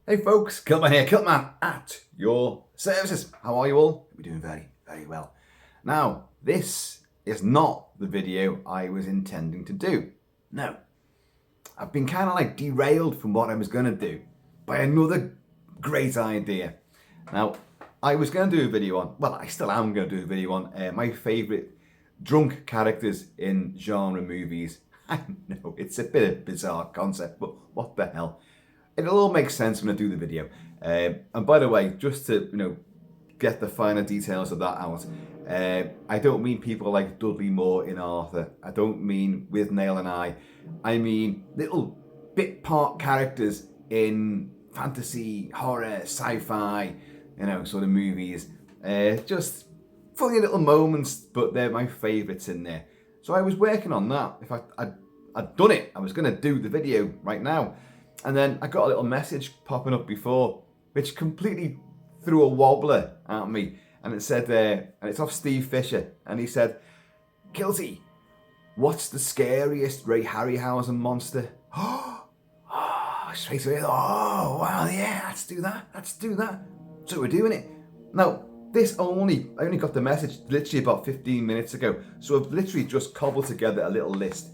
Hey folks, Kilt-Man here, Kilt-Man at your services. How are you all? We're doing very, very well. Now, this is not the video I was intending to do. No. I've been kind of like derailed from what I was going to do by another great idea. Now, I was going to do a video on, well, I still am going to do a video on my favourite drunk characters in genre movies. I know, it's a bit of a bizarre concept, but what the hell. It'll all make sense when I do the video. And by the way, just to get the finer details of that out, I don't mean people like Dudley Moore in Arthur. I don't mean with Nail and I mean little bit part characters in fantasy, horror, sci-fi, sort of movies. Just funny little moments, but they're my favourites in there. So I was working on that. If I'd done it, I was going to do the video right now. And then I got a little message popping up before, which completely threw a wobbler at me. And it said, and it's off Steve Fisher. And he said, Kilty, what's the scariest Ray Harryhausen monster? Oh, straight away, oh, wow, yeah, let's do that. So we're doing it. Now, I only got the message literally about 15 minutes ago. So I've literally just cobbled together a little list.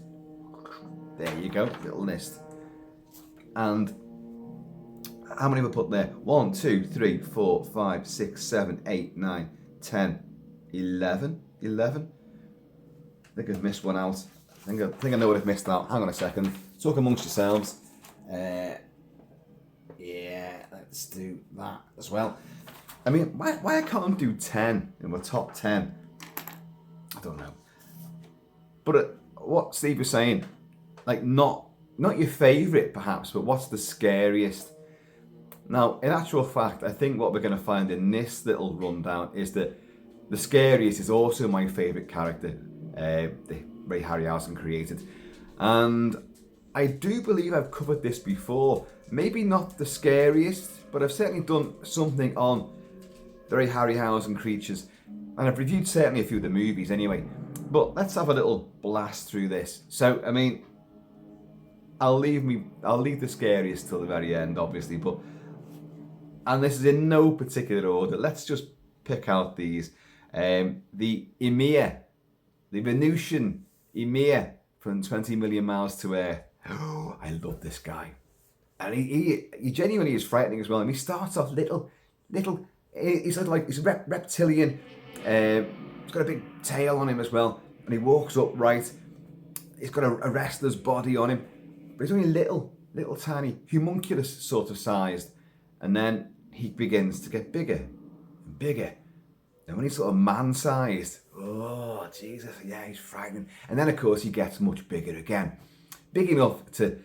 There you go, little list. And how many have I put there? 1, 2, 3, 4, 5, 6, 7, 8, 9, 10, 11. 11. I think I've missed one out. I think I know what I've missed out. Hang on a second. Talk amongst yourselves. Yeah, let's do that as well. I mean, why I can't do 10 in my top 10? I don't know. But what Steve was saying, like not your favourite perhaps, but what's the scariest? Now, in actual fact, I think what we're going to find in this little rundown is that the scariest is also my favourite character that Ray Harryhausen created. And I do believe I've covered this before. Maybe not the scariest, but I've certainly done something on the Ray Harryhausen creatures. And I've reviewed certainly a few of the movies anyway. But let's have a little blast through this. So, I mean, I'll leave the scariest till the very end, obviously, and this is in no particular order. Let's just pick out these. The Emea, the Venusian Emea from 20 Million Miles to Earth. Oh, I love this guy. And he genuinely is frightening as well. And he starts off little, he's reptilian. He's got a big tail on him as well. And he walks upright. He's got a wrestler's body on him. But he's only little tiny, homunculus sort of sized. And then he begins to get bigger and bigger. And when he's sort of man-sized, oh, Jesus, yeah, he's frightening. And then, of course, he gets much bigger again. Big enough to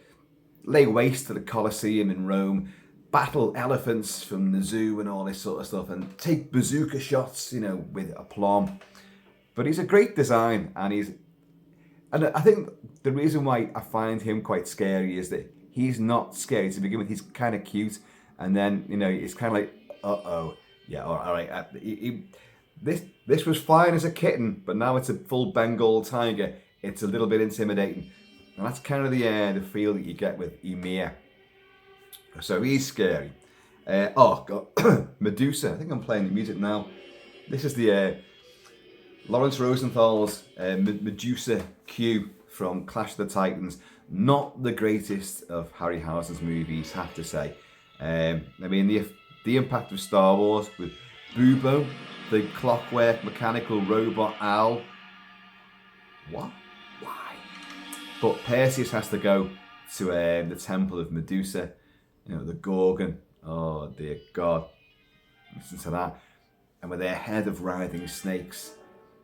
lay waste to the Colosseum in Rome, battle elephants from the zoo and all this sort of stuff, and take bazooka shots, with aplomb. But he's a great design, and I think the reason why I find him quite scary is that he's not scary to begin with. He's kind of cute, and then it's kind of like, yeah, all right. This was fine as a kitten, but now it's a full Bengal tiger. It's a little bit intimidating, and that's kind of the feel that you get with Emea. So he's scary. Oh God, Medusa. I think I'm playing the music now. This is the Lawrence Rosenthal's Medusa Q from Clash of the Titans. Not the greatest of Harryhausen's movies, have to say. I mean, the impact of Star Wars with Bubo, the clockwork mechanical robot owl. What? Why? But Perseus has to go to the Temple of Medusa. The Gorgon. Oh dear God. Listen to that. And with their head of writhing snakes,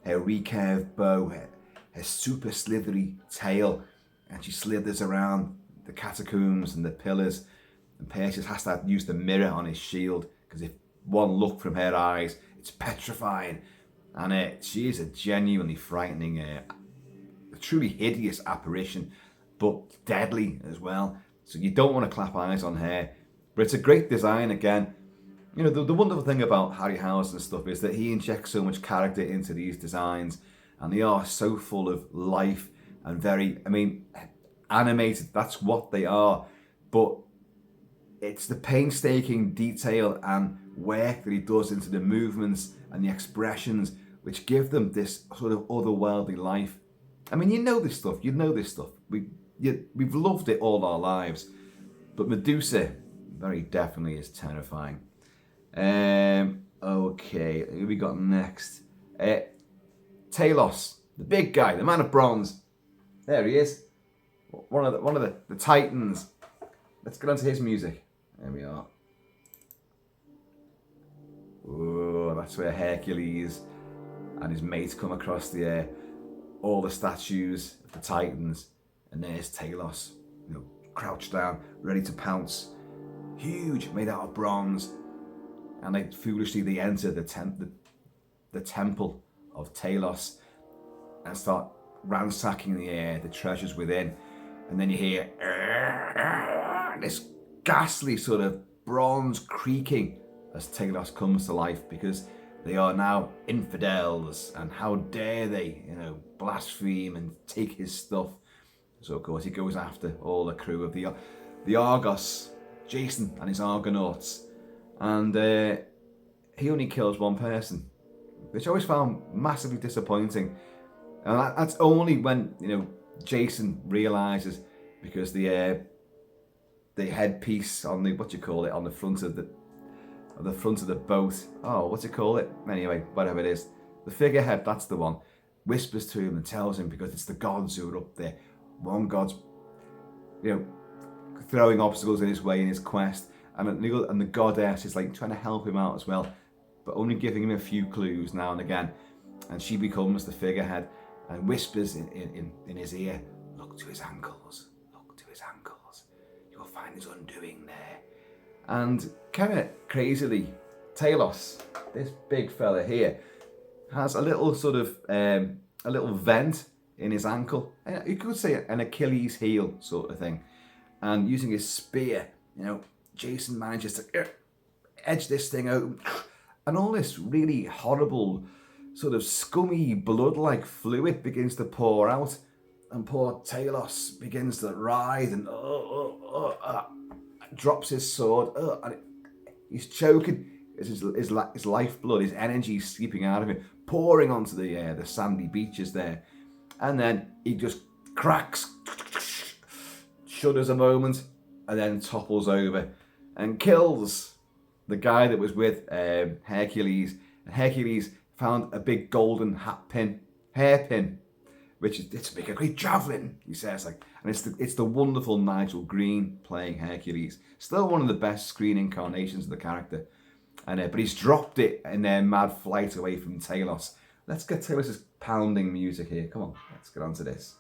her recurved bow, her super slithery tail, and she slithers around the catacombs and the pillars. And Perseus has to use the mirror on his shield, because if one look from her eyes, it's petrifying. And she is a genuinely frightening, a truly hideous apparition, but deadly as well. So you don't want to clap eyes on her. But it's a great design again. The wonderful thing about Harryhausen's stuff is that he injects so much character into these designs, and they are so full of life and very, animated. That's what they are. But it's the painstaking detail and work that he does into the movements and the expressions which give them this sort of otherworldly life. I mean, you know this stuff. We've loved it all our lives. But Medusa very definitely is terrifying. Okay, who we got next? Talos, the big guy, the man of bronze. There he is. One of the titans. Let's get onto his music. There we are. Oh, that's where Hercules and his mates come across all the statues of the titans, and there's Talos, crouched down, ready to pounce. Huge, made out of bronze, and foolishly they enter the temple of Talos and start ransacking the treasures within, and then you hear this ghastly sort of bronze creaking as Talos comes to life, because they are now infidels, and how dare they, blaspheme and take his stuff. So of course he goes after all the crew of the Argos, Jason and his Argonauts, and he only kills one person, which I always found massively disappointing. And that's only when Jason realizes, because the headpiece on the on the front of the boat. Oh, what's it called? Anyway, whatever it is, the figurehead. That's the one. Whispers to him and tells him, because it's the gods who are up there. One god's, throwing obstacles in his way in his quest, and the goddess is trying to help him out as well, but only giving him a few clues now and again. And she becomes the figurehead and whispers in his ear, "Look to his ankles. Look to his ankles. You'll find his undoing there." And kind of crazily, Talos, this big fella here, has a little sort of a little vent in his ankle. You could say an Achilles heel sort of thing. And using his spear, Jason manages to edge this thing open, and all this really horrible, sort of scummy blood-like fluid begins to pour out, and poor Talos begins to writhe and drops his sword, and he's choking. His lifeblood, his energy seeping out of him, pouring onto the sandy beaches there. And then he just cracks, shudders a moment, and then topples over and kills the guy that was with Hercules. And Hercules found a big golden hairpin, which is to make a great javelin, he says. And it's the wonderful Nigel Green playing Hercules. Still one of the best screen incarnations of the character. And but he's dropped it in their mad flight away from Talos. Let's get Talos' pounding music here. Come on, let's get on to this.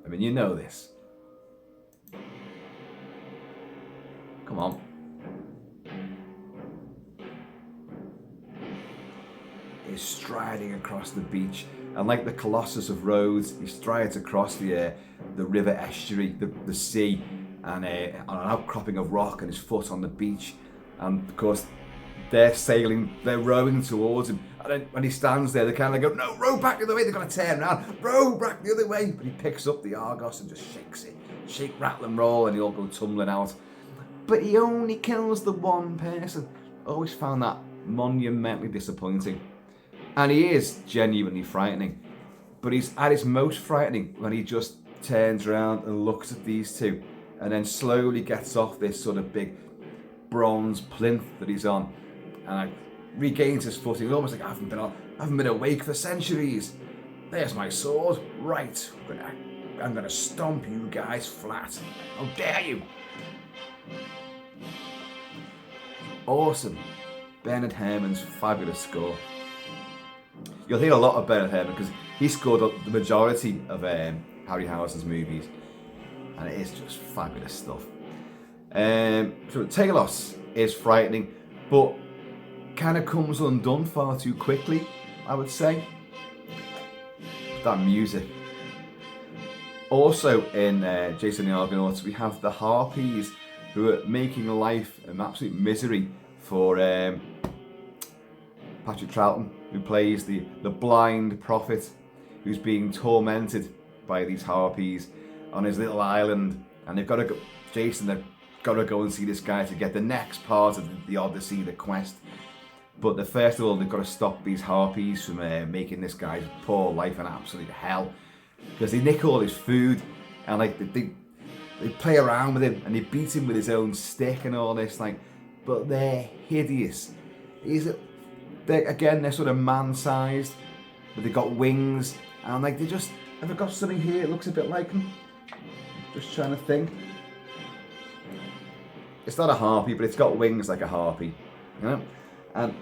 I mean, you know this. Come on. He's striding across the beach, and like the Colossus of Rhodes, he strides across the river estuary, the sea, and on an outcropping of rock, and his foot on the beach. And of course, they're rowing towards him. And then when he stands there, they kind of go, "No, row back the other way." They're going to turn around, row back the other way. But he picks up the Argos and just shakes it. Shake, rattle and roll, and they all go tumbling out. But he only kills the one person. I always found that monumentally disappointing. And he is genuinely frightening. But he's at his most frightening when he just turns around and looks at these two, and then slowly gets off this sort of big bronze plinth that he's on, and regains his footing. Almost like I haven't been awake for centuries. There's my sword. Right, I'm gonna stomp you guys flat. How dare you! Awesome. Bernard Herrmann's fabulous score. You'll hear a lot of Bernard Herrmann because he scored the majority of Harryhausen's movies, and it is just fabulous stuff. So Talos is frightening, but kind of comes undone far too quickly, I would say. That music. Also in Jason and the Argonauts, we have the Harpies, who are making life an absolute misery for Patrick Troughton, who plays the blind prophet who's being tormented by these harpies on his little island, and they've got to go. Jason, they've got to go and see this guy to get the next part of the Odyssey, the quest. But first of all, they've got to stop these harpies from making this guy's poor life an absolute hell, because they nick all his food, and like they play around with him, and they beat him with his own stick and all this, like. But they're hideous. They're sort of man-sized, but they've got wings, and like have I got something here that looks a bit like them? Just trying to think. It's not a harpy, but it's got wings like a harpy, you know? And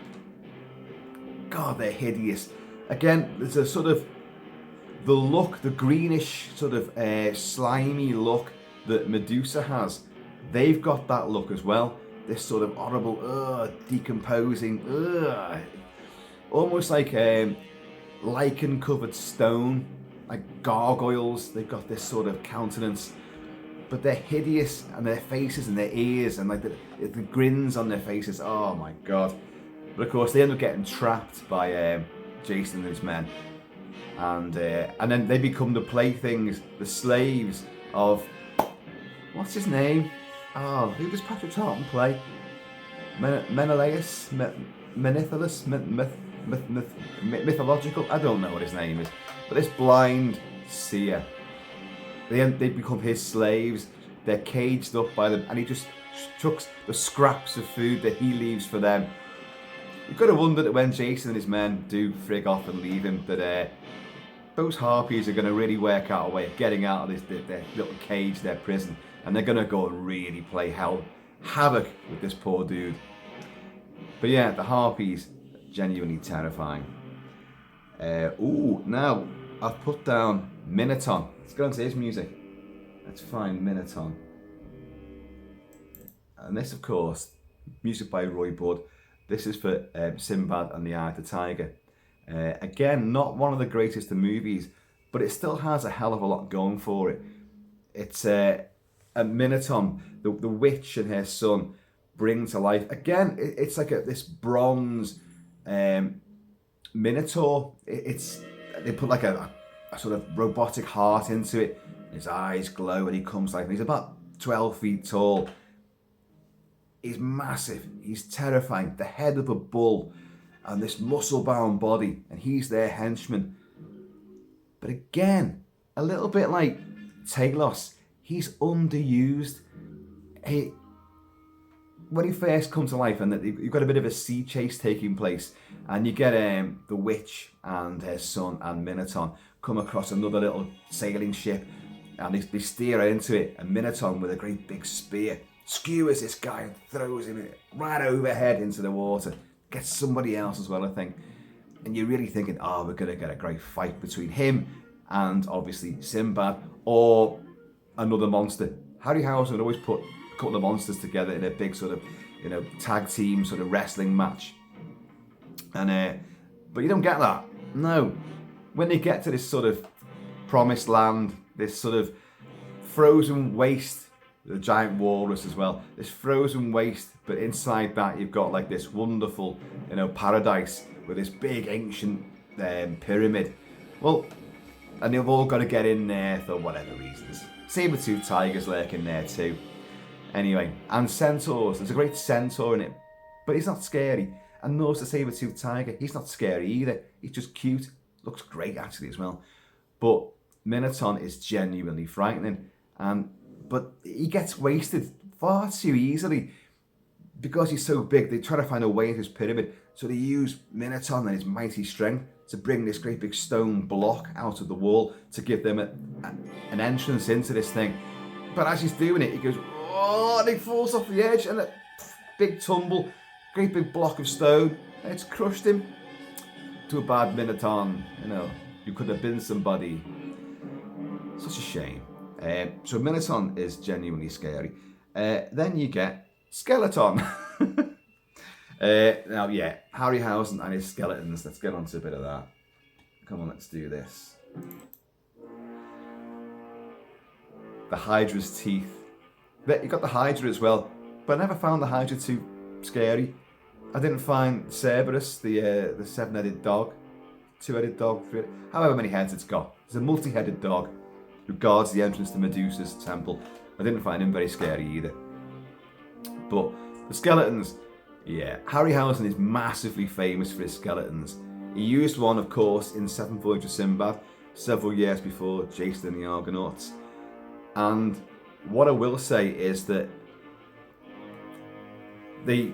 God, they're hideous. Again, there's a sort of the greenish sort of slimy look that Medusa has. They've got that look as well. This sort of horrible, decomposing, almost like lichen-covered stone, like gargoyles. They've got this sort of countenance, but they're hideous, and their faces and their ears and like the grins on their faces. Oh my God! But of course, they end up getting trapped by Jason and his men, and then they become the playthings, the slaves of what's his name? Oh, who does Patrick Troughton play? Menelaus? Menethilus? Mythological? I don't know what his name is. But this blind seer, they become his slaves. They're caged up by them, and he just chucks the scraps of food that he leaves for them. You've got to wonder that when Jason and his men do frig off and leave him, that those harpies are going to really work out a way of getting out of their little cage, their prison. And they're going to go and really play havoc with this poor dude. But yeah, the harpies, genuinely terrifying. Now I've put down Minotaur. Let's go into his music. Let's find Minotaur. And this, of course, music by Roy Budd. This is for Sinbad and the Eye of the Tiger. Again, not one of the greatest of movies, but it still has a hell of a lot going for it. It's a Minotaur, the witch and her son, bring to life. Again, it's like this bronze Minotaur. They put like a sort of robotic heart into it. His eyes glow and he comes to life. He's about 12 feet tall. He's massive. He's terrifying. The head of a bull and this muscle-bound body, and he's their henchman. But again, a little bit like Talos, he's underused. When he first comes to life, and you've got a bit of a sea chase taking place, and you get the witch and her son and Minotaur come across another little sailing ship, and they steer into it, and Minotaur with a great big spear skewers this guy and throws him right overhead into the water. Gets somebody else as well, I think. And you're really thinking, we're going to get a great fight between him and obviously Sinbad, or another monster. Harryhausen would always put a couple of monsters together in a big sort of, tag team sort of wrestling match. And but you don't get that. No. When they get to this sort of promised land, this sort of frozen waste, the giant walrus as well, this frozen waste, but inside that you've got like this wonderful, paradise with this big ancient pyramid. Well, and they've all got to get in there for whatever reasons. Saber-toothed tigers lurking there too. Anyway, and centaurs. There's a great centaur in it, but he's not scary. And nor's the saber-toothed tiger. He's not scary either. He's just cute. Looks great actually as well. But Minotaur is genuinely frightening, but he gets wasted far too easily because he's so big. They try to find a way into his pyramid, so they use Minotaur and his mighty strength to bring this great big stone block out of the wall to give them an entrance into this thing. But as he's doing it, he goes, and he falls off the edge, and a big tumble, great big block of stone, and it's crushed him. To a bad Minotaur, you could have been somebody. Such a shame. So Minotaur is genuinely scary. Then you get Skeleton. Now, yeah, Harryhausen and his skeletons. Let's get on to a bit of that. Come on, let's do this. The Hydra's teeth. You got the Hydra as well, but I never found the Hydra too scary. I didn't find Cerberus, the seven-headed dog, two-headed dog, however many heads it's got. It's a multi-headed dog. who guards the entrance to Medusa's temple. I didn't find him very scary either. But the skeletons, yeah, Harryhausen is massively famous for his skeletons. He used one, of course, in Seven Voyages of Sinbad, several years before Jason and the Argonauts. And what I will say is that the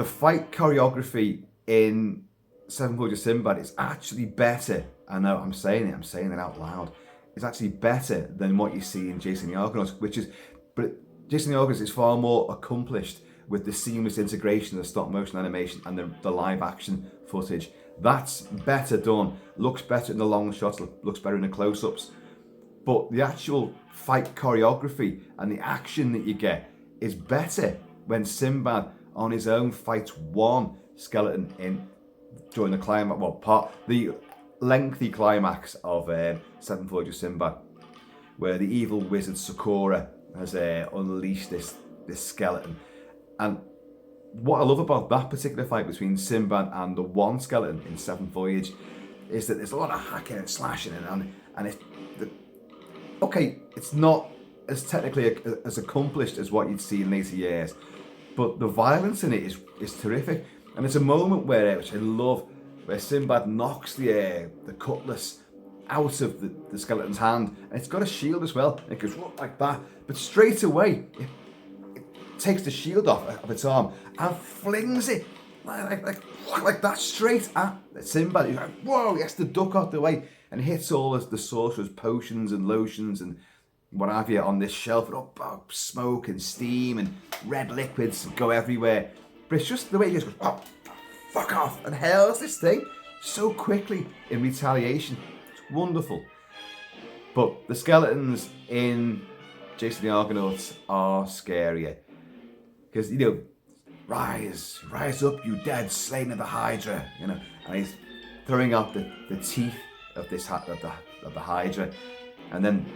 fight choreography in Seven Voyages of Sinbad is actually better. I know I'm saying it out loud. It's actually better than what you see in Jason and the Argonauts, but Jason and the Argonauts is far more accomplished with the seamless integration of the stop motion animation and the live action footage. That's better done, looks better in the long shots, looks better in the close-ups. But the actual fight choreography and the action that you get is better when Sinbad on his own fights one skeleton during the climax, the lengthy climax of Seven Voyages of Sinbad, where the evil wizard Sakura has unleashed this skeleton. And what I love about that particular fight between Sinbad and the one skeleton in Seventh Voyage is that there's a lot of hacking and slashing and it's not as technically as accomplished as what you'd see in later years, but the violence in it is terrific. And it's a moment which I love, where Sinbad knocks the cutlass out of the skeleton's hand, and it's got a shield as well, and it goes like that, but straight away it takes the shield off of its arm and flings it like that straight at Sinbad. He's like, whoa, he has to duck out the way and hits all the sorcerer's potions and lotions and what have you on this shelf, and up smoke and steam and red liquids go everywhere. But it's just the way he just goes, oh, fuck off, and hurls this thing so quickly in retaliation. It's wonderful. But the skeletons in Jason the Argonauts are scarier. Because, rise up, you dead slain of the Hydra, and he's throwing out the teeth of the Hydra, and then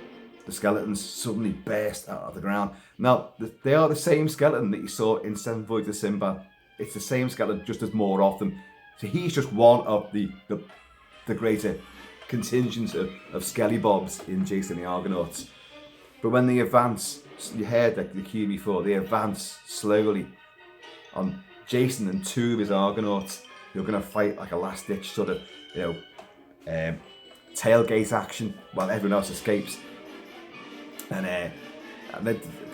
the skeletons suddenly burst out of the ground. Now, they are the same skeleton that you saw in Seven Voyages of Sinbad. It's the same skeleton, just as more of them. So he's just one of the greater contingents of Skelly Bobs in Jason the Argonauts. But when they advance, you heard the cue before, they advance slowly on Jason and two of his Argonauts who are going to fight like a last-ditch sort of, tailgate action while everyone else escapes. And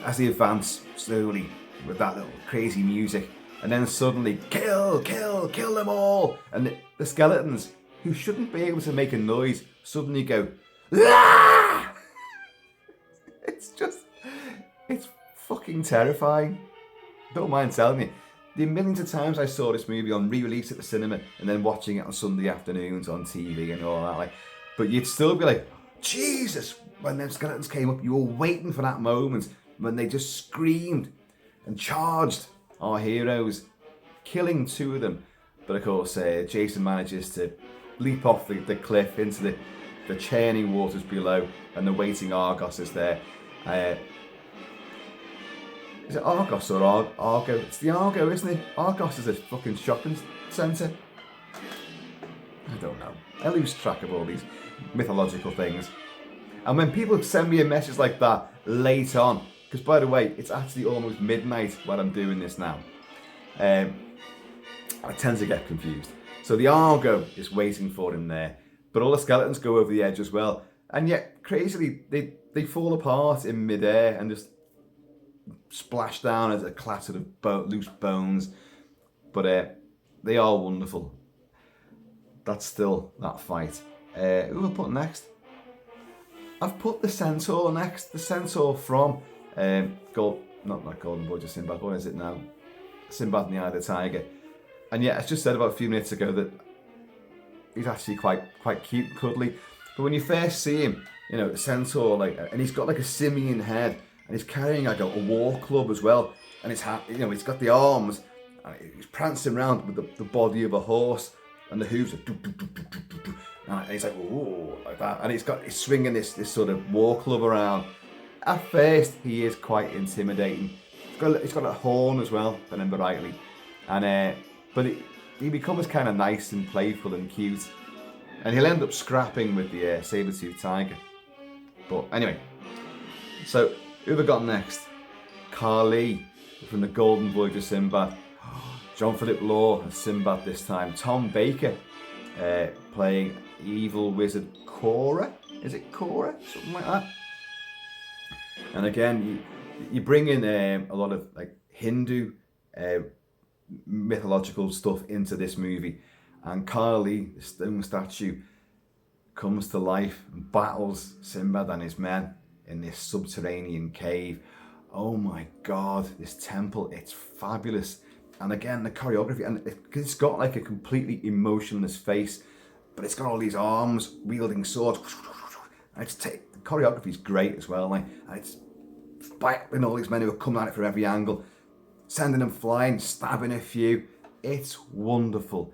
as they advance slowly with that little crazy music, and then suddenly, kill them all! And the skeletons, who shouldn't be able to make a noise, suddenly go, ah! It's fucking terrifying. Don't mind telling you. The millions of times I saw this movie on re-release at the cinema and then watching it on Sunday afternoons on TV and all that, but you'd still be like, Jesus! When them skeletons came up, you were waiting for that moment when they just screamed and charged our heroes, killing two of them. But of course, Jason manages to leap off the cliff into the churning waters below, and the waiting Argos is there. Is it Argos or Argo? It's the Argo, isn't it? Argos is a fucking shopping centre. I don't know. I lose track of all these mythological things. And when people send me a message like that late on, because by the way, it's actually almost midnight when I'm doing this now, I tend to get confused. So the Argo is waiting for him there, but all the skeletons go over the edge as well. And yet, crazily, they fall apart in midair and just splash down as a clatter of loose bones. But they are wonderful. That's still that fight. Who have I put next? I've put the Centaur next. The Centaur from Golden Voyage of Sinbad. What is it now? Sinbad and the Eye of the Tiger. And yeah, I just said about a few minutes ago that he's actually quite cute and cuddly. But when you first see him, the Centaur, and he's got like a simian head, and he's carrying like a war club as well. And he's he's got the arms, and he's prancing around with the body of a horse, and the hooves are and he's like, ooh, like that. And he's swinging this sort of war club around. At first, he is quite intimidating. He's got a horn as well, if I remember rightly. And but he becomes kind of nice and playful and cute. And he'll end up scrapping with the saber-toothed tiger. But anyway, so who have we got next? Carly from The Golden Voyage of Sinbad. John Philip Law as Sinbad this time. Tom Baker playing evil wizard Cora. Is it Cora? Something like that. And again, you bring in a lot of like Hindu mythological stuff into this movie, and Carly, the stone statue, comes to life and battles Sinbad and his men in this subterranean cave. Oh my God, this temple, it's fabulous. And again, the choreography, and it's got like a completely emotionless face, but it's got all these arms wielding swords. And the choreography is great as well, like, and it's battling all these men who are coming at it from every angle, sending them flying, stabbing a few. It's wonderful.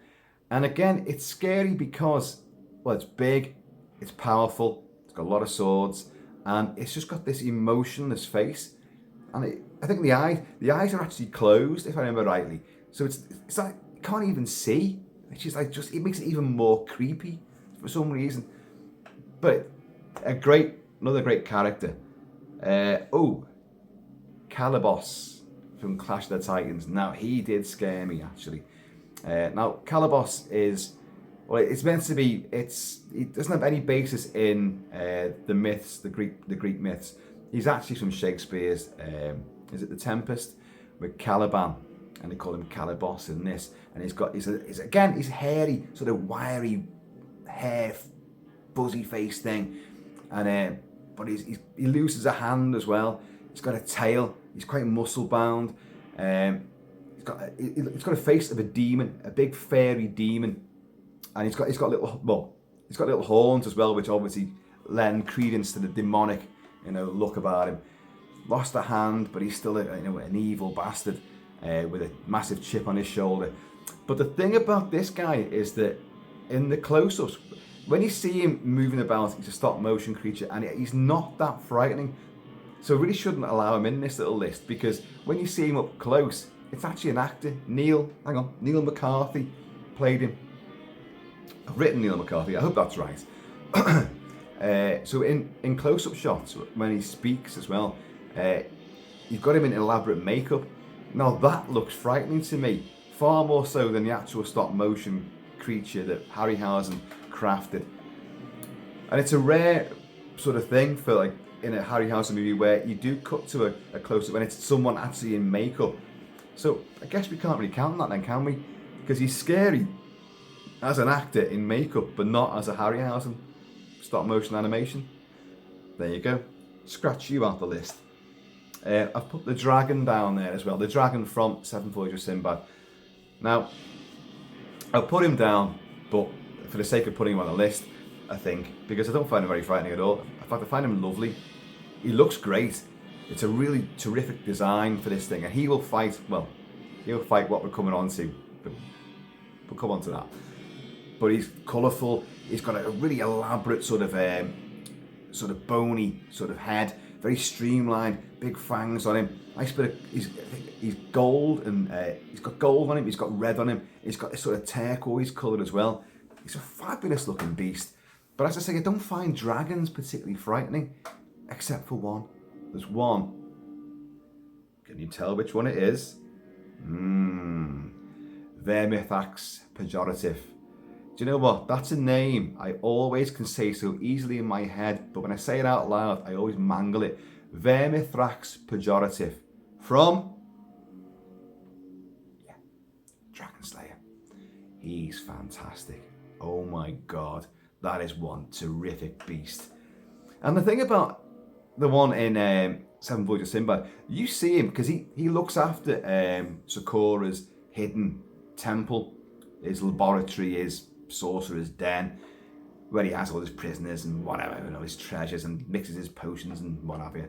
And again, it's scary because, well, it's big, it's powerful, it's got a lot of swords, and it's just got this emotionless face. And I think the eyes are actually closed, if I remember rightly. So it's like you can't even see, which is like it makes it even more creepy for some reason. But another great character. Calibos from Clash of the Titans. Now, he did scare me, actually. Now, Calibos is, well, it's meant to be, it doesn't have any basis in the myths, the Greek myths. He's actually from Shakespeare's, is it The Tempest, with Caliban, and they call him Calibos in this. And he's hairy, sort of wiry hair, fuzzy face thing. And but he loses a hand as well. He's got a tail. He's quite muscle bound. He's got a face of a demon, a big fairy demon, and he's got little horns as well, which obviously lend credence to the demonic, look about him. Lost a hand, but he's still an evil bastard with a massive chip on his shoulder. But the thing about this guy is that in the close-ups, when you see him moving about, he's a stop-motion creature, and he's not that frightening. So really shouldn't allow him in this little list, because when you see him up close, it's actually an actor. Neil McCarthy played him. I've written Neil McCarthy, I hope that's right. So in close-up shots, when he speaks as well, you've got him in elaborate makeup. Now that looks frightening to me, far more so than the actual stop-motion creature that Harryhausen crafted. And it's a rare sort of thing for like in a Harryhausen movie where you do cut to a close-up and it's someone actually in makeup. So I guess we can't really count on that then, can we? Because he's scary as an actor in makeup, but not as a Harryhausen stop-motion animation. There you go. Scratch you out the list. I've put the dragon down there as well. The dragon from Seven Voyages of Sinbad. Now, I'll put him down, but for the sake of putting him on the list, I think, because I don't find him very frightening at all. In fact, I find him lovely. He looks great. It's a really terrific design for this thing, and he will fight what we're coming on to. But we'll come on to that. But he's colourful. He's got a really elaborate sort of bony sort of head, very streamlined, big fangs on him. Nice bit of, he's gold, and he's got gold on him. He's got red on him. He's got this sort of turquoise colour as well. He's a fabulous looking beast. But as I say, I don't find dragons particularly frightening, except for one. There's one. Can you tell which one it is? Vermithrax pejorative. Do you know what? That's a name I always can say so easily in my head, but when I say it out loud, I always mangle it. Vermithrax pejorative. From? Yeah, Dragon Slayer. He's fantastic. Oh my God. That is one terrific beast. And the thing about the one in Seven Voyages of Sinbad, you see him because he looks after Sakura's hidden temple, his laboratory, his sorcerer's den, where he has all his prisoners and whatever, his treasures, and mixes his potions and what have you.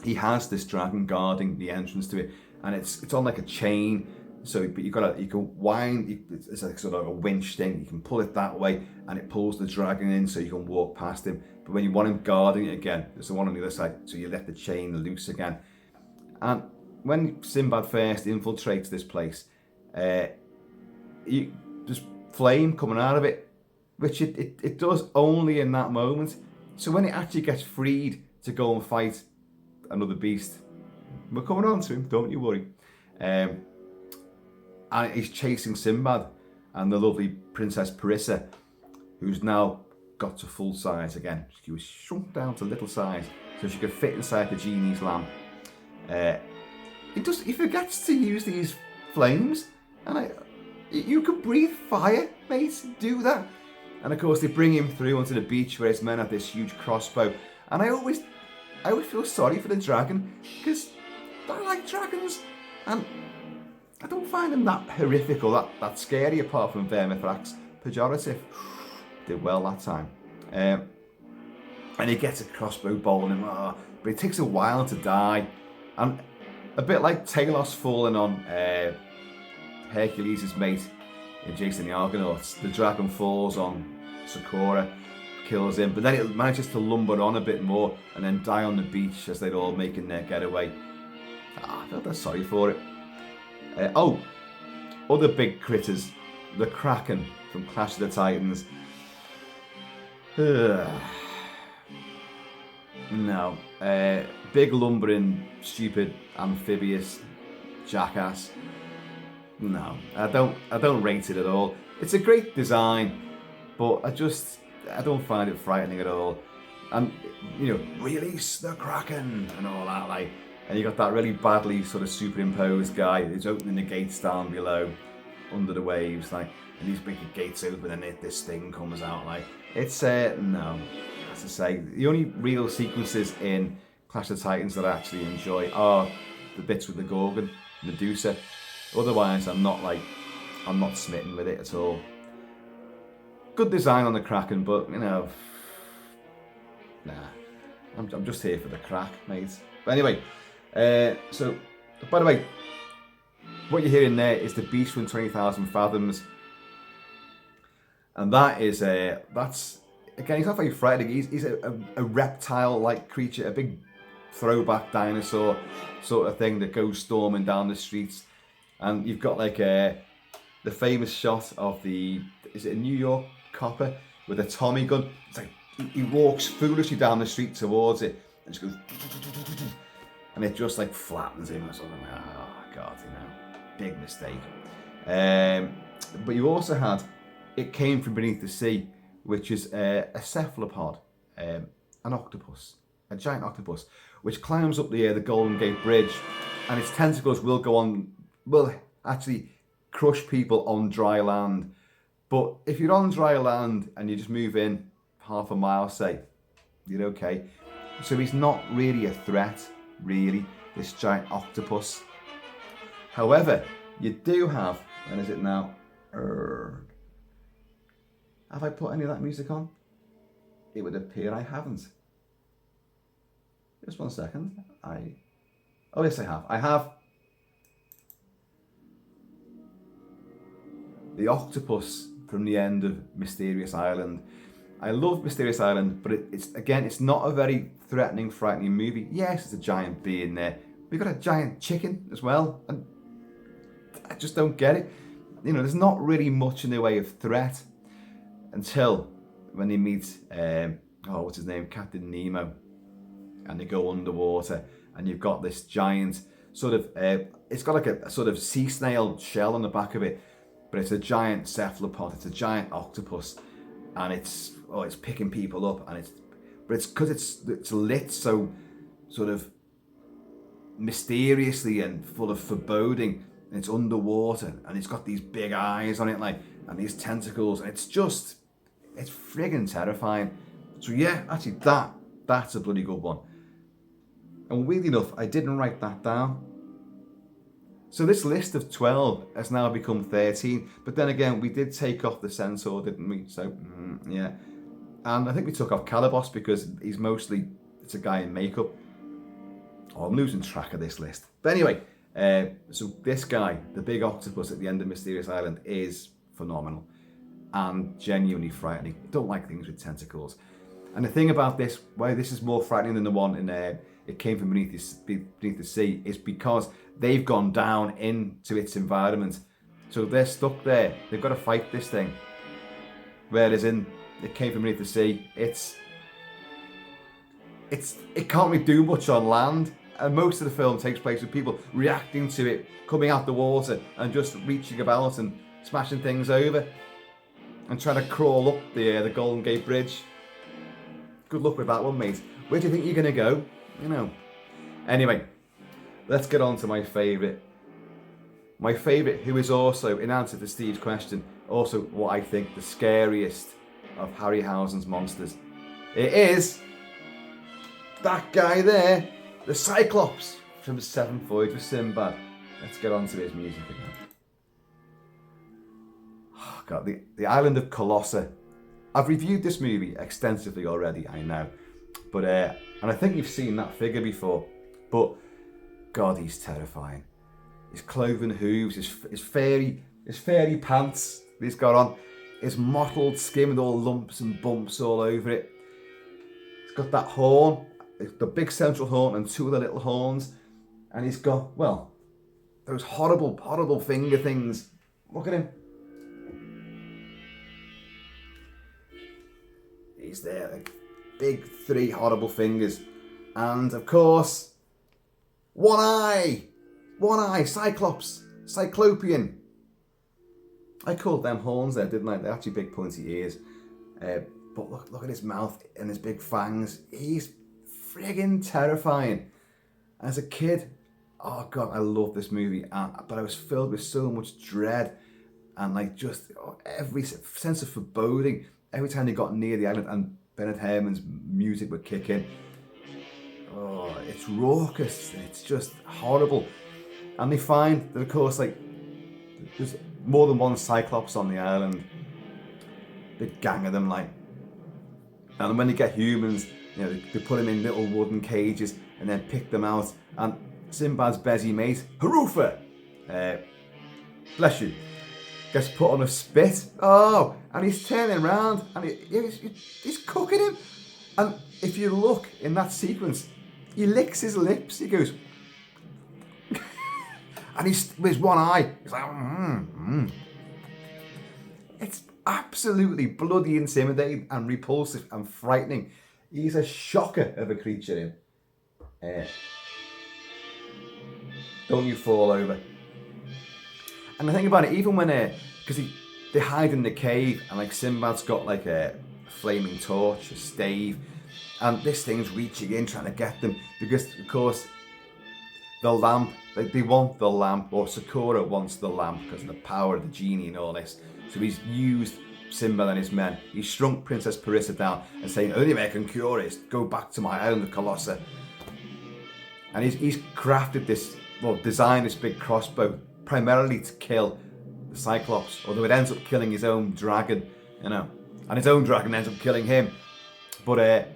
He has this dragon guarding the entrance to it, and it's on like a chain. So, but you can wind. It's like sort of a winch thing. You can pull it that way, and it pulls the dragon in, so you can walk past him. But when you want him guarding it again, there's the one on the other side. So you let the chain loose again. And when Sinbad first infiltrates this place, there's flame coming out of it, which it does only in that moment. So when it actually gets freed to go and fight another beast, we're coming on to him, don't you worry. And he's chasing Sinbad and the lovely Princess Parissa, who's now got to full size again. She was shrunk down to little size so she could fit inside the genie's lamp. He forgets to use these flames, and you could breathe fire, mate. Do that. And of course they bring him through onto the beach where his men have this huge crossbow. And I always feel sorry for the dragon, because I like dragons, and I don't find them that horrific or that scary, apart from Vermithrax. Pejorative. Did well that time. And he gets a crossbow bolt on him, but it takes a while to die. And a bit like Talos falling on Hercules' mate in Jason the Argonauts, the dragon falls on Sakura, kills him, but then it manages to lumber on a bit more and then die on the beach as they're all making their getaway. I felt that sorry for it. Other big critters, the Kraken from Clash of the Titans. No, big lumbering, stupid, amphibious jackass. No, I don't rate it at all. It's a great design, but I don't find it frightening at all. And release the Kraken and all that, like. And you got that really badly sort of superimposed guy who's opening the gates down below, under the waves, like, and these big gates open and this thing comes out, like. It's no, as I say, the only real sequences in Clash of the Titans that I actually enjoy are the bits with the Gorgon, Medusa. Otherwise, I'm not smitten with it at all. Good design on the Kraken, but nah, I'm just here for the crack, mate. But anyway, so by the way, what you're hearing there is the Beast from 20,000 Fathoms. And that is, that's, again, he's not very frightening. He's a reptile-like creature, a big throwback dinosaur sort of thing that goes storming down the streets. And you've got like the famous shot of is it a New York copper with a Tommy gun? It's like he walks foolishly down the street towards it and just goes, and it just like flattens him or something. Oh God, big mistake. But you also had It Came From Beneath the Sea, which is a cephalopod, an octopus, a giant octopus, which climbs up the Golden Gate Bridge, and its tentacles will actually crush people on dry land. But if you're on dry land and you just move in half a mile, say, you're okay. So he's not really a threat, really, this giant octopus. However, you do have, when is it now? Have I put any of that music on? It would appear I haven't. Just one second. Oh yes, I have. I have the octopus from the end of Mysterious Island. I love Mysterious Island, but it's not a very threatening, frightening movie. Yes, it's a giant bee in there. We've got a giant chicken as well, and I just don't get it. There's not really much in the way of threat until when they meet, what's his name, Captain Nemo, and they go underwater, and you've got this giant sort of, it's got like a sort of sea snail shell on the back of it, but it's a giant cephalopod, it's a giant octopus, and it's picking people up, and it's because it's lit so sort of mysteriously and full of foreboding, and it's underwater, and it's got these big eyes on it, like, and these tentacles, and it's friggin' terrifying. So yeah, actually that's a bloody good one. And weirdly enough, I didn't write that down. So this list of 12 has now become 13, but then again, we did take off the centaur, didn't we? So, yeah. And I think we took off Calabos because it's a guy in makeup. Oh, I'm losing track of this list. But anyway, so this guy, the big octopus at the end of Mysterious Island, is phenomenal and genuinely frightening. I don't like things with tentacles. And the thing about this, why this is more frightening than the one in It Came From Beneath the Sea, is because they've gone down into its environment. So they're stuck there. They've got to fight this thing. Whereas in It Came From Beneath the Sea, it's it can't really do much on land, and most of the film takes place with people reacting to it, coming out the water and just reaching about and smashing things over and trying to crawl up the Golden Gate Bridge. Good luck with that one, mate. Where do you think you're gonna go? You know. Anyway, let's get on to my favourite. My favourite, who is also, in answer to Steve's question, also what I think the scariest of Harryhausen's monsters. It is that guy there, the Cyclops from 7th Voyage with Sinbad. Let's get on to his music again. Oh God, the Island of Colossus. I've reviewed this movie extensively already, I know. But, and I think you've seen that figure before. But, God, he's terrifying. His cloven hooves, his fairy pants he's got on, his mottled skin with all lumps and bumps all over it. He's got that horn, the big central horn and two of the little horns. And he's got, well, those horrible, horrible finger things. Look at him. He's there, like big 3 horrible fingers. And, of course, one eye, Cyclops, Cyclopean. I called them horns there, didn't I? They're actually big pointy ears. But look at his mouth and his big fangs. He's friggin' terrifying. As a kid, oh God, I loved this movie. But I was filled with so much dread and like just every sense of foreboding. Every time they got near the island and Bernard Herrmann's music would kick in. Oh, it's raucous. It's just horrible. And they find that, of course, like, there's more than one Cyclops on the island. Big gang of them, like. And when they get humans, you know, they put them in little wooden cages and then pick them out. And Sinbad's busy mate, Harufa, bless you, gets put on a spit. Oh, and he's turning around and he's cooking him. And if you look in that sequence, he licks his lips. He goes, and he's with one eye. He's like, It's absolutely bloody intimidating and repulsive and frightening. He's a shocker of a creature. Don't you fall over. And the thing about it, even when because they hide in the cave and like Sinbad's got like a flaming torch, a stave, and this thing's reaching in trying to get them because of course the lamp, they want the lamp, or Sakura wants the lamp because of the power of the genie and all this. So he's used Sinbad and his men. He's shrunk Princess Parissa down and saying, only way I can cure it is go back to my island of Colossus. And he's crafted this, well, designed this big crossbow primarily to kill the Cyclops, although it ends up killing his own dragon, you know, and his own dragon ends up killing him. But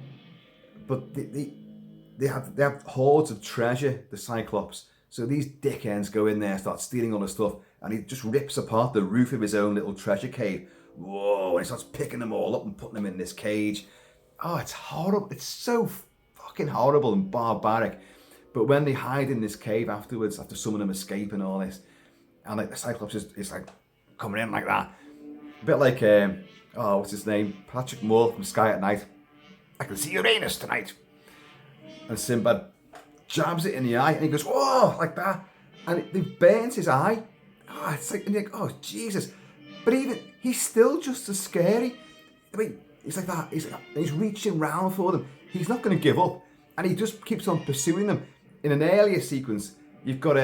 they have hoards of treasure, the Cyclops. So these dickheads go in there, start stealing all the stuff, and he just rips apart the roof of his own little treasure cave. Whoa, and he starts picking them all up and putting them in this cage. Oh, it's horrible. It's so fucking horrible and barbaric. But when they hide in this cave afterwards, after some of them escape and all this, and like the Cyclops is like coming in like that. A bit like, what's his name? Patrick Moore from Sky at Night. I can see Uranus tonight. And Sinbad jabs it in the eye and he goes, whoa, like that. And it burns his eye. Oh, it's like, and you're like, oh, Jesus. But even, he's still just as scary. I mean, he's like that. He's reaching round for them. He's not going to give up. And he just keeps on pursuing them. In an earlier sequence, you've got,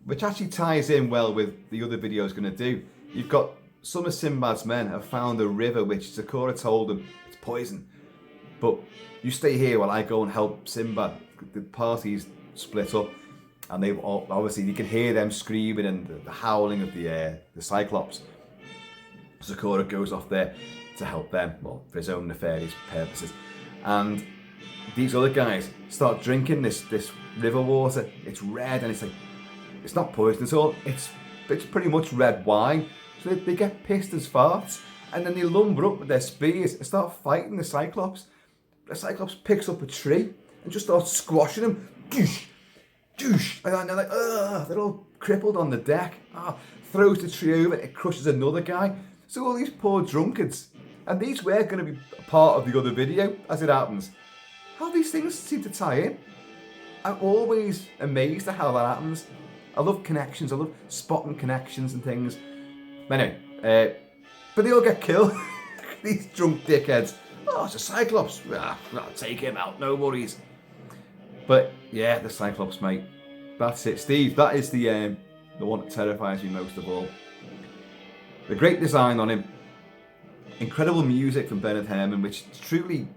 which actually ties in well with the other video I was going to do. You've got some of Sinbad's men have found a river which Sakura told them it's poison. But you stay here while I go and help Sinbad. The party's split up, and they've all, obviously you can hear them screaming and the howling of the Cyclops. Sakura goes off there to help them, well, for his own nefarious purposes. And these other guys start drinking this river water. It's red, and it's like, it's not poison at all. It's pretty much red wine. So they get pissed as farts, and then they lumber up with their spears and start fighting the Cyclops. The Cyclops picks up a tree and just starts squashing them. Doosh, doosh. And they're like, ugh, they're all crippled on the deck. Throws the tree over, it crushes another guy. So all these poor drunkards, and these were going to be part of the other video, as it happens. how these things seem to tie in. I'm always amazed at how that happens. I love connections. I love spotting connections and things. Anyway, but they all get killed. These drunk dickheads. Oh, it's a Cyclops. I'll take him out, no worries. But yeah, the Cyclops, mate. That's it, Steve. That is the one that terrifies me most of all. The great design on him. Incredible music from Bernard Herrmann, which truly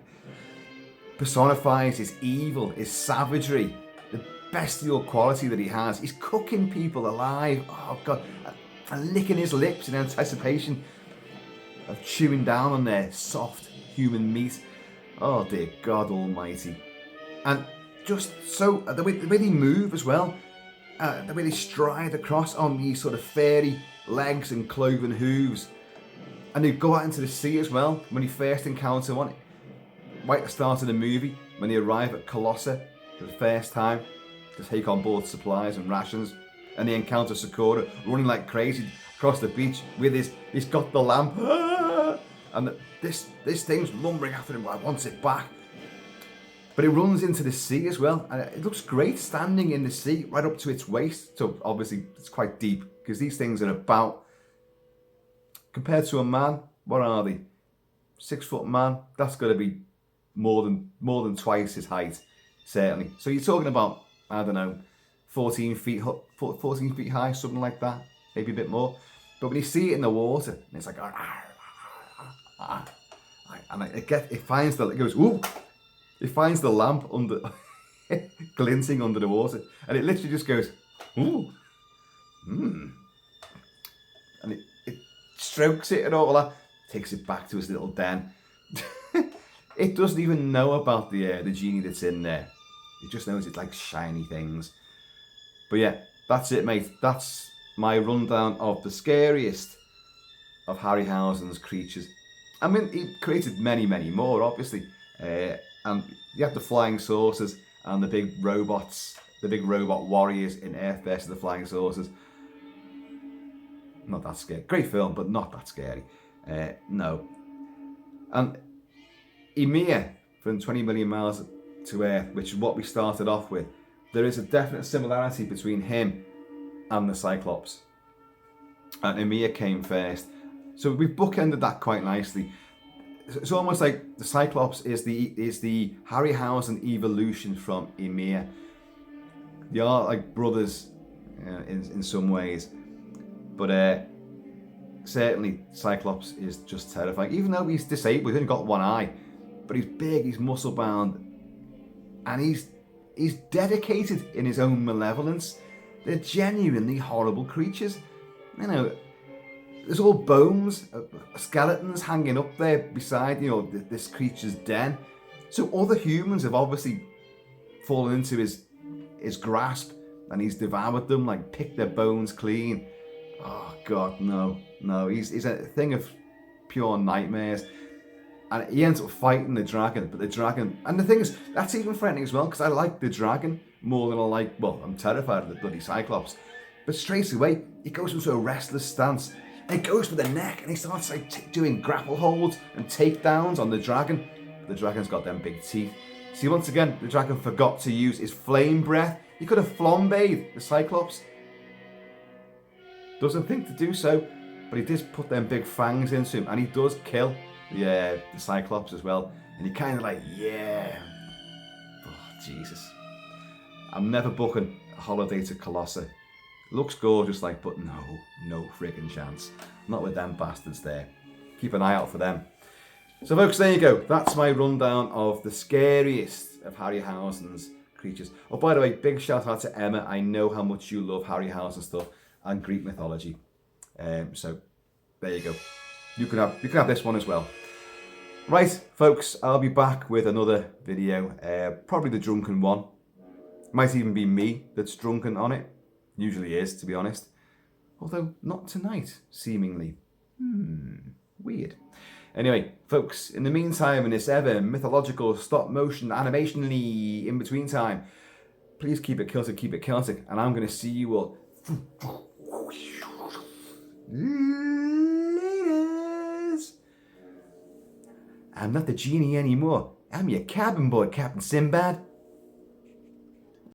personifies his evil, his savagery, the bestial quality that he has. He's cooking people alive. Oh God, and licking his lips in anticipation of chewing down on their soft human meat. Oh dear God Almighty! And just so the way they move as well, the way they stride across on these sort of fairy legs and cloven hooves, and they go out into the sea as well. When you first encounter one, right at the start of the movie, when they arrive at Colossus for the first time to take on board supplies and rations, and they encounter Sakura running like crazy across the beach with he's got the lamp, and this thing's lumbering after him. I want it back. But it runs into the sea as well, and it looks great standing in the sea right up to its waist. So obviously it's quite deep, because these things are about, compared to a man, what are they? 6 foot man. That's got to be more than twice his height, certainly. So you're talking about, I don't know, 14 feet high, something like that, maybe a bit more. But when you see it in the water, and it's like, and it finds it goes, ooh. It finds the lamp under, glinting under the water, and it literally just goes, ooh, and it strokes it and all that, takes it back to his little den. It doesn't even know about the genie that's in there. It just knows it's like shiny things. But yeah, that's it, mate. That's my rundown of the scariest of Harryhausen's creatures. I mean, he created many, many more, obviously. And you have the flying saucers and the big robots, the big robot warriors in Earth vs. the Flying Saucers. Not that scary. Great film, but not that scary. No. And Emea from 20 Million Miles to Earth, which is what we started off with, there is a definite similarity between him and the Cyclops. And Emea came first. So we've bookended that quite nicely. It's almost like the Cyclops is the Harryhausen evolution from Emea. They are like brothers in some ways, but certainly Cyclops is just terrifying. Even though he's disabled, he's only got one eye, but he's big, he's muscle bound, and he's dedicated in his own malevolence. They're genuinely horrible creatures, you know. There's all bones, skeletons hanging up there beside, this creature's den. So other humans have obviously fallen into his grasp, and he's devoured them, like picked their bones clean. Oh God, no. He's a thing of pure nightmares. And he ends up fighting the dragon, but the dragon, and the thing is, that's even threatening as well, because I like the dragon more than I'm terrified of the bloody Cyclops. But straight away, he goes into a restless stance. And he goes for the neck, and he starts like doing grapple holds and takedowns on the dragon. The dragon's got them big teeth. See, once again, the dragon forgot to use his flame breath. He could have flambéed the Cyclops. Doesn't think to do so, but he did put them big fangs into him, and he does kill the Cyclops as well. And he kind of like, yeah. Oh, Jesus. I'm never booking a holiday to Colossus. Looks gorgeous, but no friggin' chance. Not with them bastards there. Keep an eye out for them. So folks, there you go. That's my rundown of the scariest of Harryhausen's creatures. Oh, by the way, big shout out to Emea. I know how much you love Harryhausen stuff and Greek mythology. So there you go. You can have this one as well. Right, folks, I'll be back with another video. Probably the drunken one. Might even be me that's drunken on it. Usually is, to be honest. Although not tonight, seemingly. Weird. Anyway, folks, in the meantime, in this ever mythological stop-motion animationally in-between time, please keep it Celtic, and I'm going to see you all laters. I'm not the genie anymore. I'm your cabin boy, Captain Sinbad.